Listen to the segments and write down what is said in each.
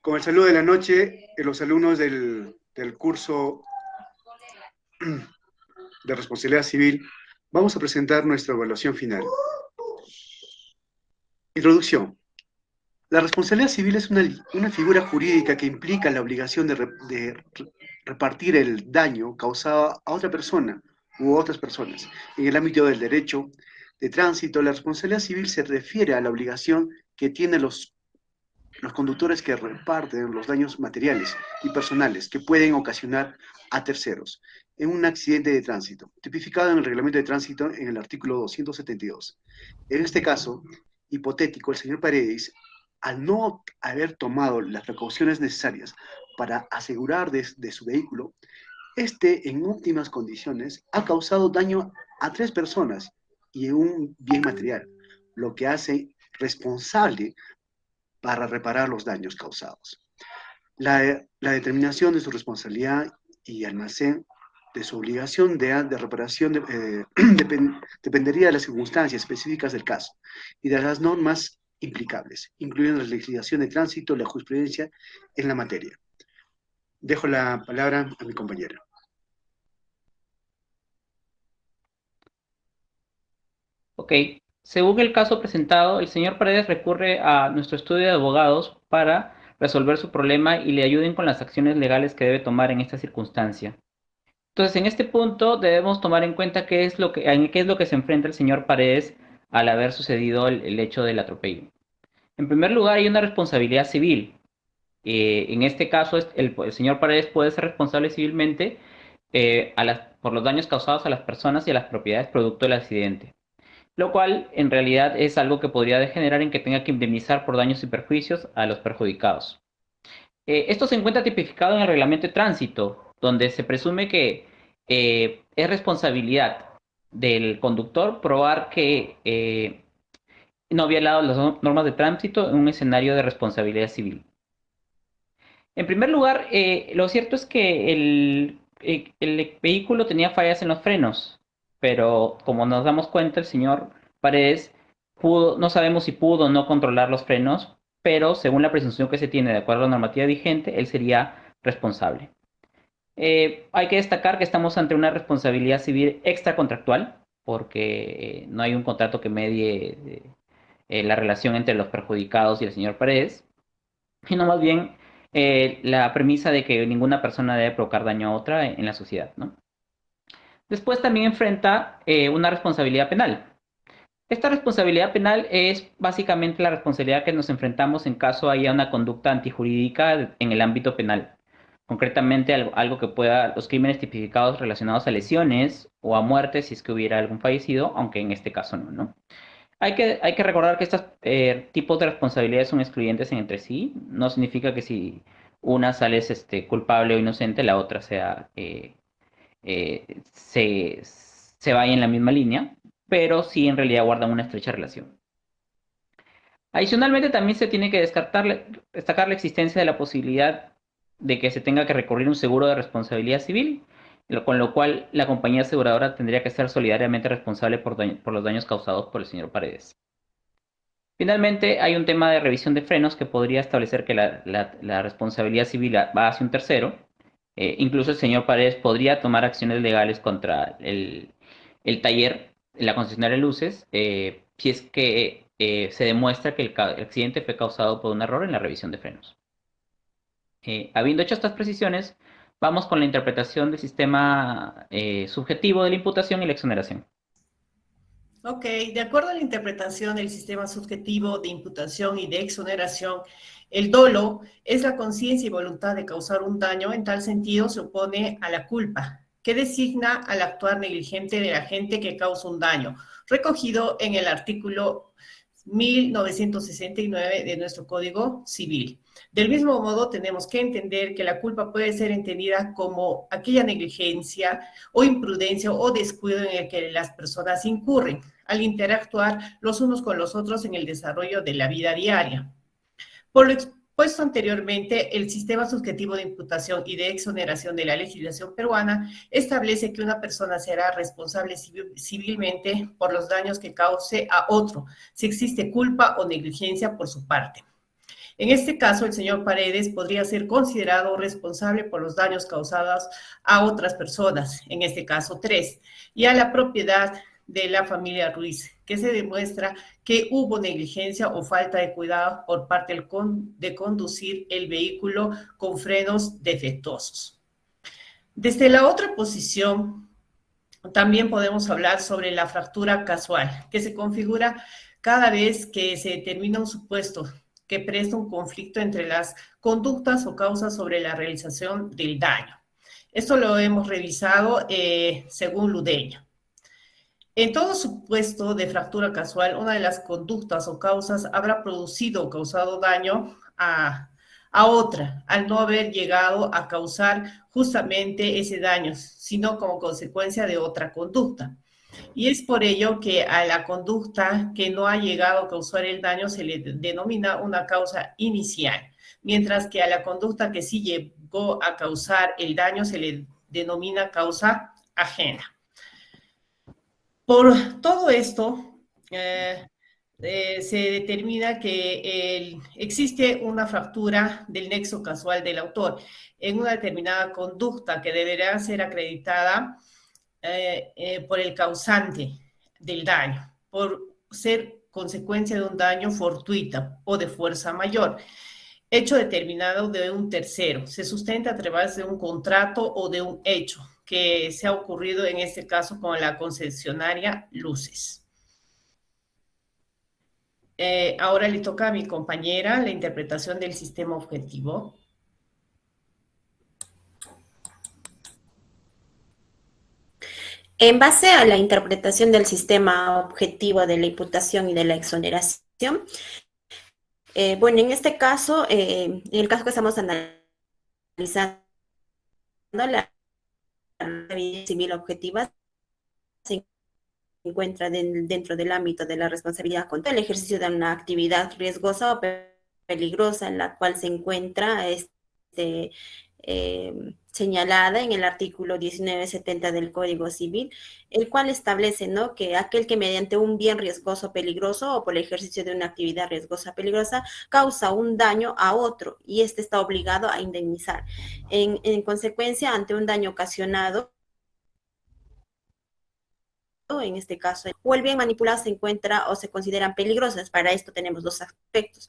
Con el saludo de la noche, los alumnos del curso de responsabilidad civil, vamos a presentar nuestra evaluación final. Introducción. La responsabilidad civil es una figura jurídica que implica la obligación de repartir el daño causado a otra persona u otras personas. En el ámbito del derecho de tránsito, la responsabilidad civil se refiere a la obligación que tienen los conductores que reparten los daños materiales y personales que pueden ocasionar a terceros en un accidente de tránsito, tipificado en el reglamento de tránsito en el artículo 272. En este caso hipotético, el señor Paredes, al no haber tomado las precauciones necesarias para asegurar de su vehículo, este en óptimas condiciones ha causado daño a 3 personas y un bien material, lo que hace responsable para reparar los daños causados. La determinación de su responsabilidad y almacén de su obligación de reparación dependería de las circunstancias específicas del caso y de las normas implicables, incluyendo la legislación de tránsito y la jurisprudencia en la materia. Dejo la palabra a mi compañera. Ok, según el caso presentado, el señor Paredes recurre a nuestro estudio de abogados para resolver su problema y le ayuden con las acciones legales que debe tomar en esta circunstancia. Entonces, en este punto debemos tomar en cuenta qué es lo que se enfrenta el señor Paredes al haber sucedido el hecho del atropello. En primer lugar, hay una responsabilidad civil. En este caso, el señor Paredes puede ser responsable civilmente por los daños causados a las personas y a las propiedades producto del accidente, lo cual en realidad es algo que podría degenerar en que tenga que indemnizar por daños y perjuicios a los perjudicados. Esto se encuentra tipificado en el reglamento de tránsito, donde se presume que es responsabilidad del conductor probar que no ha violado las normas de tránsito en un escenario de responsabilidad civil. En primer lugar, lo cierto es que el vehículo tenía fallas en los frenos, pero como nos damos cuenta, el señor Paredes no sabemos si pudo o no controlar los frenos, pero según la presunción que se tiene de acuerdo a la normativa vigente, él sería responsable. Hay que destacar que estamos ante una responsabilidad civil extracontractual, porque no hay un contrato que medie la relación entre los perjudicados y el señor Paredes, sino más bien la premisa de que ninguna persona debe provocar daño a otra en la sociedad, ¿no? Después también enfrenta una responsabilidad penal. Esta responsabilidad penal es básicamente la responsabilidad que nos enfrentamos en caso haya una conducta antijurídica en el ámbito penal. Concretamente, algo que pueda, los crímenes tipificados relacionados a lesiones o a muerte si es que hubiera algún fallecido, aunque en este caso no, ¿no? Hay que recordar que estos tipos de responsabilidades son excluyentes entre sí. No significa que si una sale culpable o inocente, la otra se vaya en la misma línea, pero sí en realidad guardan una estrecha relación. Adicionalmente, también se tiene que destacar la existencia de la posibilidad de que se tenga que recurrir a un seguro de responsabilidad civil, con lo cual la compañía aseguradora tendría que ser solidariamente responsable por los daños causados por el señor Paredes. Finalmente, hay un tema de revisión de frenos que podría establecer que la responsabilidad civil va hacia un tercero. Incluso el señor Paredes podría tomar acciones legales contra el taller, la concesionaria de luces, si es que se demuestra que el accidente fue causado por un error en la revisión de frenos. Habiendo hecho estas precisiones, vamos con la interpretación del sistema subjetivo de la imputación y la exoneración. Ok, de acuerdo a la interpretación del sistema subjetivo de imputación y de exoneración, el dolo es la conciencia y voluntad de causar un daño. En tal sentido se opone a la culpa, que designa al actuar negligente del agente que causa un daño, recogido en el artículo 1969 de nuestro Código Civil. Del mismo modo, tenemos que entender que la culpa puede ser entendida como aquella negligencia o imprudencia o descuido en el que las personas incurren al interactuar los unos con los otros en el desarrollo de la vida diaria. Por lo expuesto anteriormente, el sistema subjetivo de imputación y de exoneración de la legislación peruana establece que una persona será responsable civilmente por los daños que cause a otro, si existe culpa o negligencia por su parte. En este caso, el señor Paredes podría ser considerado responsable por los daños causados a otras personas, en este caso 3, y a la propiedad de la familia Ruiz, que se demuestra que hubo negligencia o falta de cuidado por parte de conducir el vehículo con frenos defectuosos. Desde la otra posición, también podemos hablar sobre la fractura casual, que se configura cada vez que se determina un supuesto que presta un conflicto entre las conductas o causas sobre la realización del daño. Esto lo hemos revisado según Ludeño. En todo supuesto de fractura casual, una de las conductas o causas habrá producido o causado daño a otra, al no haber llegado a causar justamente ese daño, sino como consecuencia de otra conducta. Y es por ello que a la conducta que no ha llegado a causar el daño se le denomina una causa inicial, mientras que a la conducta que sí llegó a causar el daño se le denomina causa ajena. Por todo esto, se determina que existe una fractura del nexo casual del autor en una determinada conducta que deberá ser acreditada por el causante del daño, por ser consecuencia de un daño fortuito o de fuerza mayor, hecho determinado de un tercero. Se sustenta a través de un contrato o de un hecho que se ha ocurrido en este caso con la concesionaria Luces. Ahora le toca a mi compañera la interpretación del sistema objetivo. En base a la interpretación del sistema objetivo de la imputación y de la exoneración, bueno, en este caso, en el caso que estamos analizando, la evidencia civil objetiva se encuentra dentro del ámbito de la responsabilidad contra el ejercicio de una actividad riesgosa o peligrosa en la cual se encuentra señalada en el artículo 1970 del Código Civil, el cual establece, ¿no?, que aquel que mediante un bien riesgoso o peligroso o por el ejercicio de una actividad riesgosa o peligrosa causa un daño a otro y éste está obligado a indemnizar. En consecuencia, ante un daño ocasionado, en este caso, o el bien manipulado se encuentra o se consideran peligrosas. Para esto tenemos dos aspectos.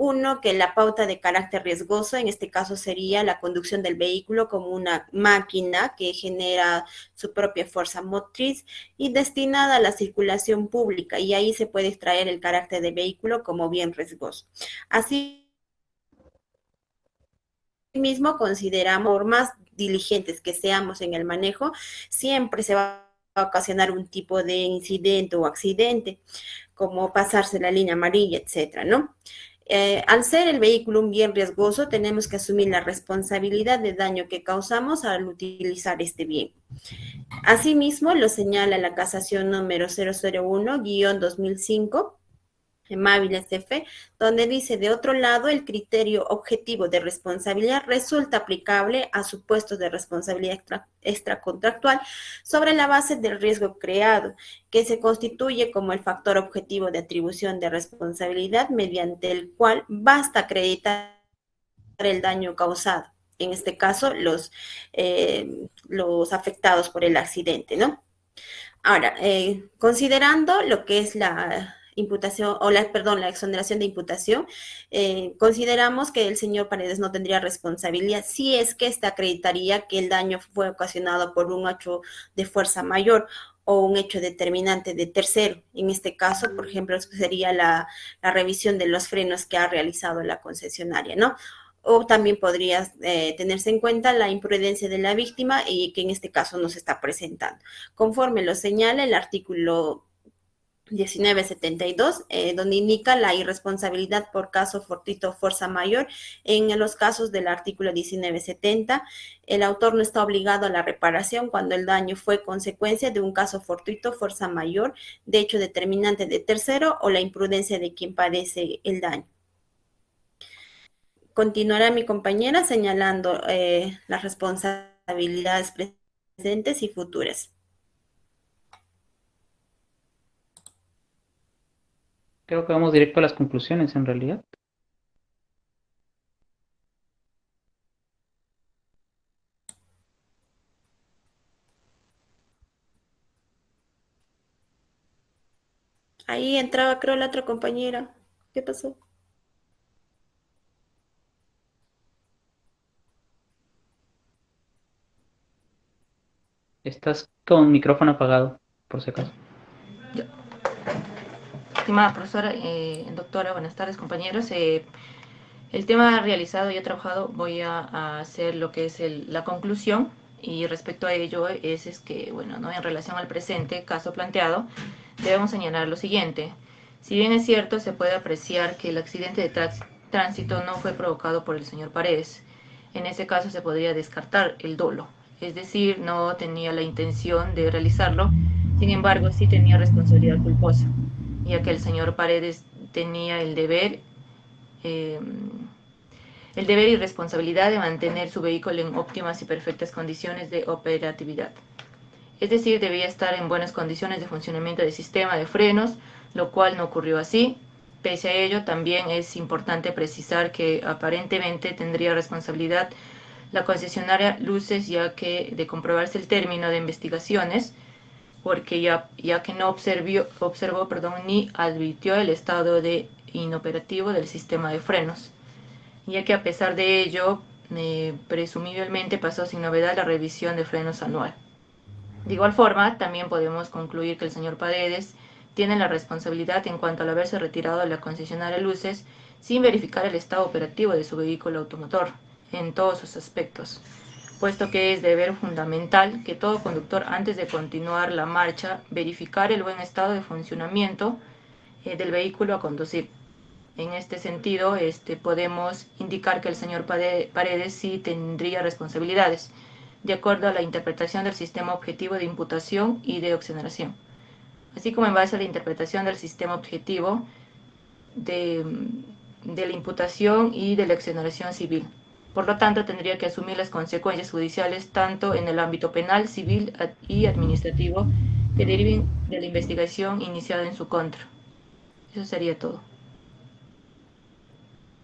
Uno, que la pauta de carácter riesgoso, en este caso sería la conducción del vehículo como una máquina que genera su propia fuerza motriz y destinada a la circulación pública, y ahí se puede extraer el carácter de vehículo como bien riesgoso. Así mismo consideramos, por más diligentes que seamos en el manejo, siempre se va a ocasionar un tipo de incidente o accidente, como pasarse la línea amarilla, etcétera, ¿no? Al ser el vehículo un bien riesgoso, tenemos que asumir la responsabilidad de daño que causamos al utilizar este bien. Asimismo, lo señala la casación número 001-2005, Máviles F, donde dice: de otro lado, el criterio objetivo de responsabilidad resulta aplicable a supuestos de responsabilidad extracontractual sobre la base del riesgo creado, que se constituye como el factor objetivo de atribución de responsabilidad mediante el cual basta acreditar el daño causado. En este caso, los afectados por el accidente, ¿no? Ahora, considerando lo que es la imputación, o la exoneración de imputación, consideramos que el señor Paredes no tendría responsabilidad si es que ésta acreditaría que el daño fue ocasionado por un hecho de fuerza mayor o un hecho determinante de tercero. En este caso, por ejemplo, sería la revisión de los frenos que ha realizado la concesionaria, ¿no? O también podría tenerse en cuenta la imprudencia de la víctima y que en este caso no se está presentando. Conforme lo señala el artículo 1972, donde indica la irresponsabilidad por caso fortuito o fuerza mayor. En los casos del artículo 1970, el autor no está obligado a la reparación cuando el daño fue consecuencia de un caso fortuito, fuerza mayor, de hecho determinante de tercero o la imprudencia de quien padece el daño. Continuará mi compañera señalando las responsabilidades presentes y futuras. Creo que vamos directo a las conclusiones en realidad. Ahí entraba, creo, la otra compañera. ¿Qué pasó? Estás con micrófono apagado, por si acaso. Yo. Estimada profesora, doctora, buenas tardes, compañeros. El tema realizado y he trabajado, voy a hacer lo que es la conclusión, y respecto a ello es que, bueno, ¿no? En relación al presente caso planteado, debemos señalar lo siguiente. Si bien es cierto, se puede apreciar que el accidente de tránsito no fue provocado por el señor Paredes. En ese caso se podría descartar el dolo, es decir, no tenía la intención de realizarlo, sin embargo sí tenía responsabilidad culposa, ya que el señor Paredes tenía eh, el deber y responsabilidad de mantener su vehículo en óptimas y perfectas condiciones de operatividad. Es decir, debía estar en buenas condiciones de funcionamiento del sistema de frenos, lo cual no ocurrió así. Pese a ello, también es importante precisar que aparentemente tendría responsabilidad la concesionaria Luces, ya que de comprobarse el término de investigaciones, porque ya que no observó ni advirtió el estado de inoperativo del sistema de frenos, ya que a pesar de ello, presumiblemente pasó sin novedad la revisión de frenos anual. De igual forma, también podemos concluir que el señor Paredes tiene la responsabilidad en cuanto al haberse retirado de la concesionaria Luces sin verificar el estado operativo de su vehículo automotor en todos sus aspectos, puesto que es deber fundamental que todo conductor, antes de continuar la marcha, verificar el buen estado de funcionamiento del vehículo a conducir. En este sentido, podemos indicar que el señor Paredes sí tendría responsabilidades, de acuerdo a la interpretación del sistema objetivo de imputación y de exoneración, así como en base a la interpretación del sistema objetivo de la imputación y de la exoneración civil. Por lo tanto, tendría que asumir las consecuencias judiciales tanto en el ámbito penal, civil y administrativo que deriven de la investigación iniciada en su contra. Eso sería todo.